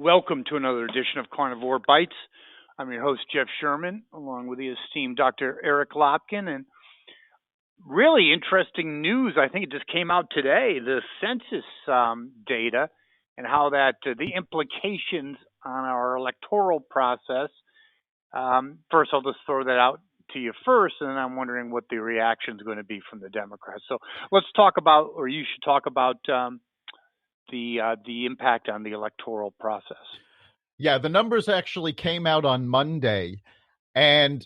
Welcome to another edition of Carnivore Bites. I'm your host, Jeff Sherman, along with the esteemed Dr. Eric Lopkin. And really interesting news. I think it just came out today, the census data and how that the implications on our electoral process. First, I'll just throw that out to you first, and then I'm wondering what the reaction is going to be from the Democrats. So let's talk about, or you should talk about the impact on the electoral process. Yeah, the numbers actually came out on Monday, and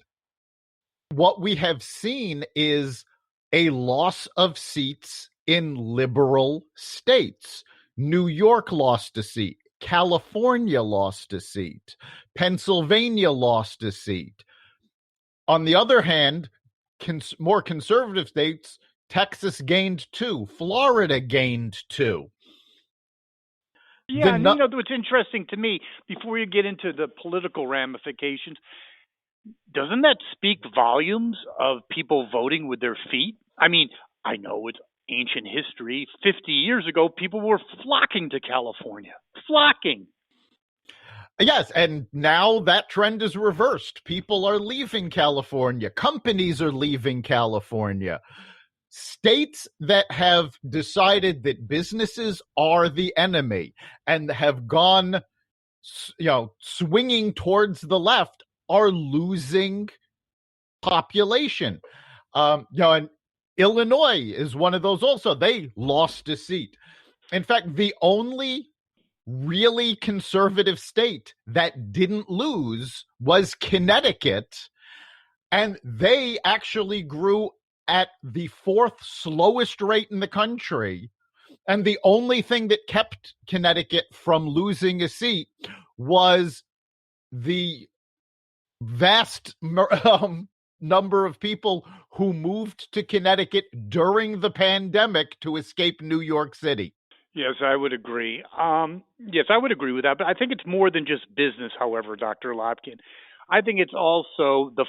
what we have seen is a loss of seats in liberal states. New York lost a seat. California lost a seat. Pennsylvania lost a seat. On the other hand, more conservative states, Texas gained 2. Florida gained 2. Yeah, and what's interesting to me, before you get into the political ramifications, doesn't that speak volumes of people voting with their feet? I mean, I know it's ancient history. 50 years ago, people were flocking to California. Flocking. Yes, and now that trend is reversed. People are leaving California. Companies are leaving California. States that have decided that businesses are the enemy and have gone, swinging towards the left are losing population. And Illinois is one of those also. They lost a seat. In fact, the only really conservative state that didn't lose was Connecticut, and they actually grew at the 4th slowest rate in the country. And the only thing that kept Connecticut from losing a seat was the vast number of people who moved to Connecticut during the pandemic to escape New York City. Yes, I would agree. Yes, I would agree with that. But I think it's more than just business, however, Dr. Lopkin. I think it's also the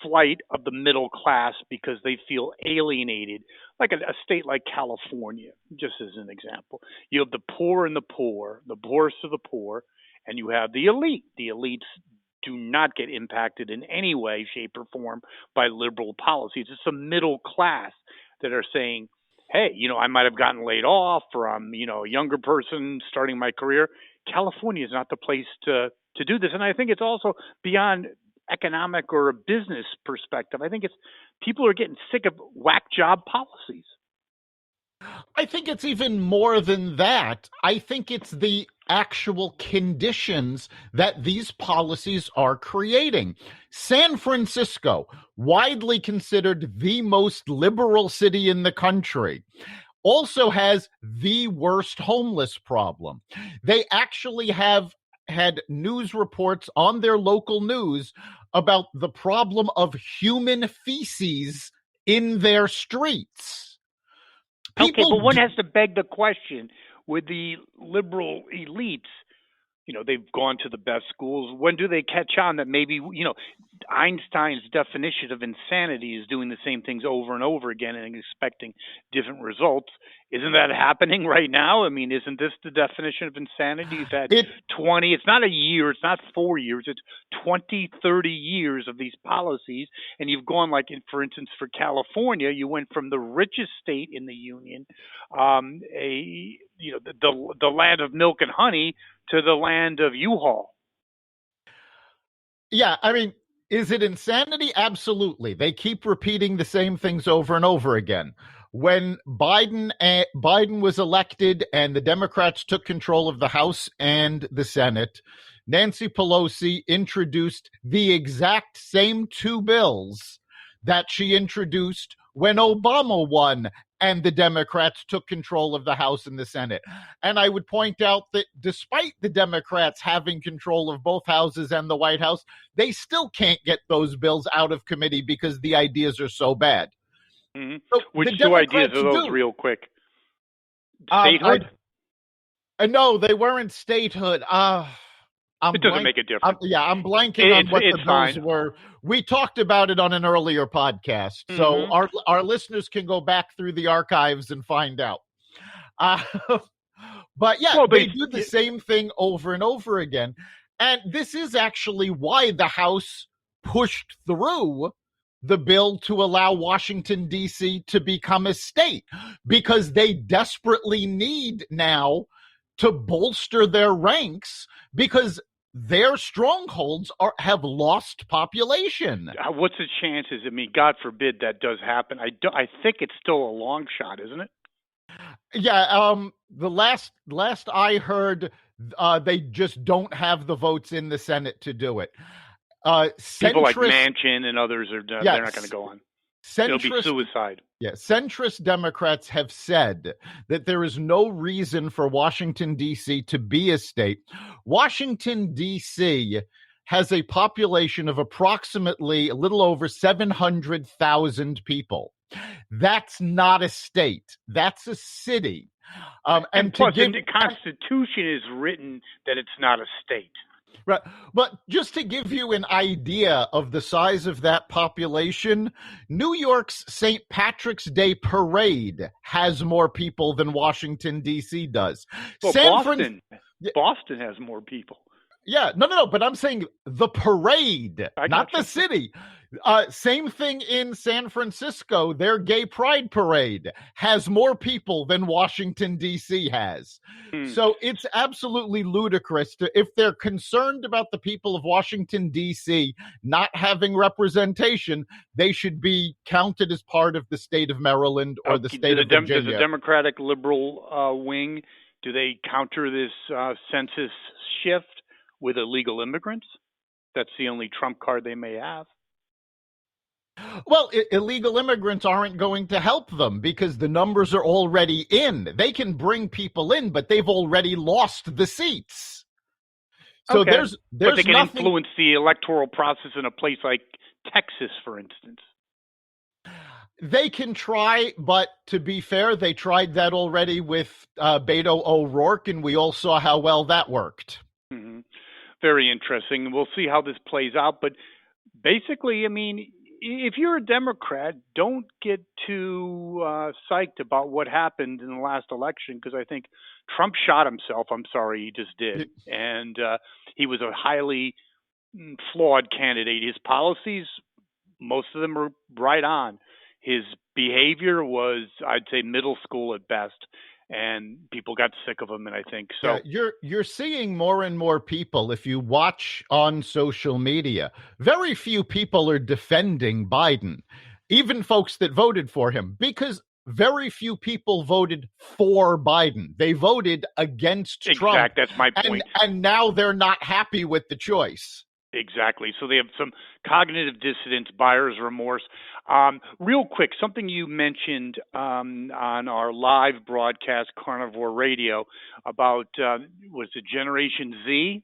flight of the middle class because they feel alienated, like a state like California, just as an example. You have the poor and the poorest of the poor, and you have the elite. The elites do not get impacted in any way, shape, or form by liberal policies. It's the middle class that are saying, hey, I might have gotten laid off, or I'm, a younger person starting my career. California is not the place to do this. And I think it's also beyond economic or a business perspective. I think it's people are getting sick of whack job policies. I think it's even more than that. I think it's the actual conditions that these policies are creating. San Francisco, widely considered the most liberal city in the country, also has the worst homeless problem. They actually have had news reports on their local news about the problem of human feces in their streets. Okay, but one has to beg the question, with the liberal elites, they've gone to the best schools. When do they catch on that maybe, Einstein's definition of insanity is doing the same things over and over again and expecting different results? Isn't that happening right now? I mean, isn't this the definition of insanity? You've had 20, it's not a year, it's not 4 years, it's 20, 30 years of these policies. And you've gone for instance, for California, you went from the richest state in the union, the land of milk and honey, to the land of U-Haul. Yeah, I mean, is it insanity? Absolutely. They keep repeating the same things over and over again. When Biden was elected and the Democrats took control of the House and the Senate, Nancy Pelosi introduced the exact same 2 bills that she introduced when Obama won and the Democrats took control of the House and the Senate. And I would point out that despite the Democrats having control of both houses and the White House, they still can't get those bills out of committee because the ideas are so bad. Mm-hmm. So which 2 ideas are those, real quick? Statehood? No, they weren't statehood. It doesn't make a difference. I'm blanking on what the bills were. We talked about it on an earlier podcast, so our listeners can go back through the archives and find out. But yeah, Well, they do the same thing over and over again. And this is actually why the House pushed through the bill to allow Washington, D.C. to become a state, because they desperately need now to bolster their ranks, because their strongholds have lost population. What's the chances? I mean, God forbid that does happen. I think it's still a long shot, isn't it? Yeah, the last I heard, they just don't have the votes in the Senate to do it. People like Manchin and others they're not going to go on. It'll be suicide. Yeah, centrist Democrats have said that there is no reason for Washington, D.C. to be a state. Washington, D.C. has a population of approximately a little over 700,000 people. That's not a state. That's a city. And plus, the Constitution is written that it's not a state. Right. But just to give you an idea of the size of that population, New York's St. Patrick's Day parade has more people than Washington, D.C. does. Well, Boston has more people. Yeah, no, but I'm saying the parade, not the city. Same thing in San Francisco. Their gay pride parade has more people than Washington, D.C. has. So it's absolutely ludicrous. If they're concerned about the people of Washington, D.C. not having representation, they should be counted as part of the state of Maryland or the state of Virginia. Does the Democratic liberal wing, do they counter this census shift with illegal immigrants? That's the only trump card they may have. Well, illegal immigrants aren't going to help them because the numbers are already in. They can bring people in, but they've already lost the seats. So okay. there's but they can influence the electoral process in a place like Texas, for instance. They can try, but to be fair, they tried that already with Beto O'Rourke, and we all saw how well that worked. Mm-hmm. Very interesting. We'll see how this plays out. But basically, I mean, if you're a Democrat, don't get too psyched about what happened in the last election, because I think Trump shot himself. I'm sorry, he just did. And he was a highly flawed candidate. His policies, most of them are right on. His behavior was, I'd say, middle school at best. And people got sick of him, and I think so. Yeah, you're seeing more and more people, if you watch on social media, very few people are defending Biden, even folks that voted for him, because very few people voted for Biden. They voted against Trump. That's my point. And now they're not happy with the choice. Exactly. So they have some cognitive dissonance, buyer's remorse. Real quick, something you mentioned on our live broadcast, Carnivore Radio, about was it Generation Z?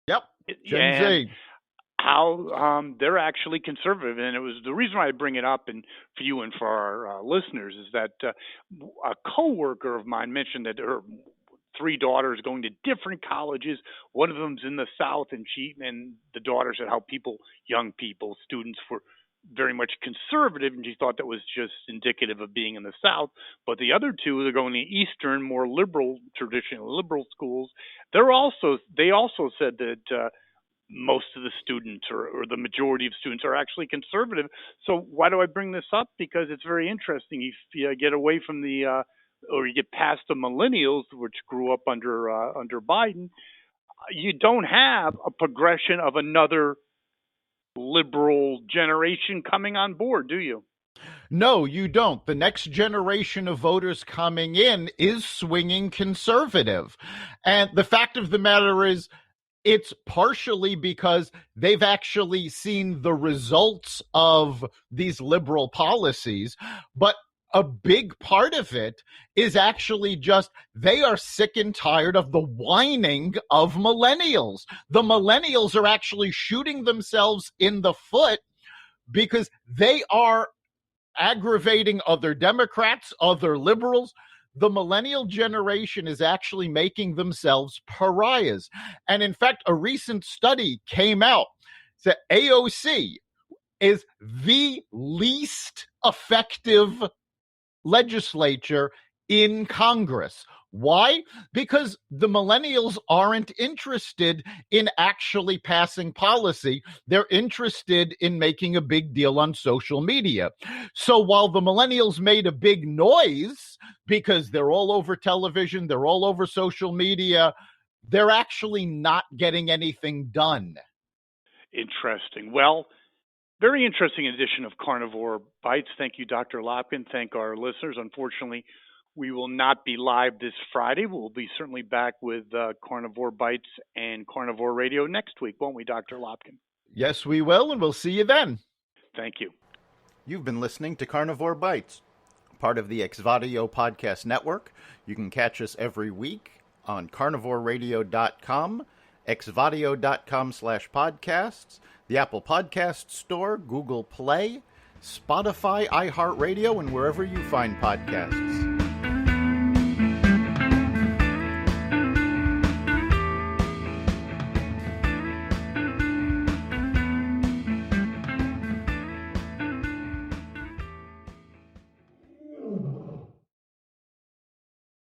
Yep, Gen Z. How they're actually conservative, and it was the reason why I bring it up, and for you and for our listeners, is that a coworker of mine mentioned that her 3 daughters going to different colleges. One of them's in the South, and the daughter said how young people, students were very much conservative, and she thought that was just indicative of being in the South. But the other 2, they're going to Eastern, more liberal, traditional liberal schools. They also said that most of the students or the majority of students are actually conservative. So why do I bring this up? Because it's very interesting. If you get away from or you get past the millennials, which grew up under Biden, you don't have a progression of another liberal generation coming on board, do you? No, you don't. The next generation of voters coming in is swinging conservative. And the fact of the matter is, it's partially because they've actually seen the results of these liberal policies, but a big part of it is actually just they are sick and tired of the whining of millennials. The millennials are actually shooting themselves in the foot because they are aggravating other Democrats, other liberals. The millennial generation is actually making themselves pariahs. And in fact, a recent study came out that AOC is the least effective legislature in Congress. Why? Because the millennials aren't interested in actually passing policy. They're interested in making a big deal on social media. So while the millennials made a big noise because they're all over television, they're all over social media, they're actually not getting anything done. Interesting. Well, very interesting edition of Carnivore Bites. Thank you, Dr. Lopkin. Thank our listeners. Unfortunately, we will not be live this Friday. We'll be certainly back with Carnivore Bites and Carnivore Radio next week, won't we, Dr. Lopkin? Yes, we will, and we'll see you then. Thank you. You've been listening to Carnivore Bites, part of the Exvadio Podcast Network. You can catch us every week on carnivoreradio.com, exvadio.com/podcasts, the Apple Podcast Store, Google Play, Spotify, iHeartRadio, and wherever you find podcasts.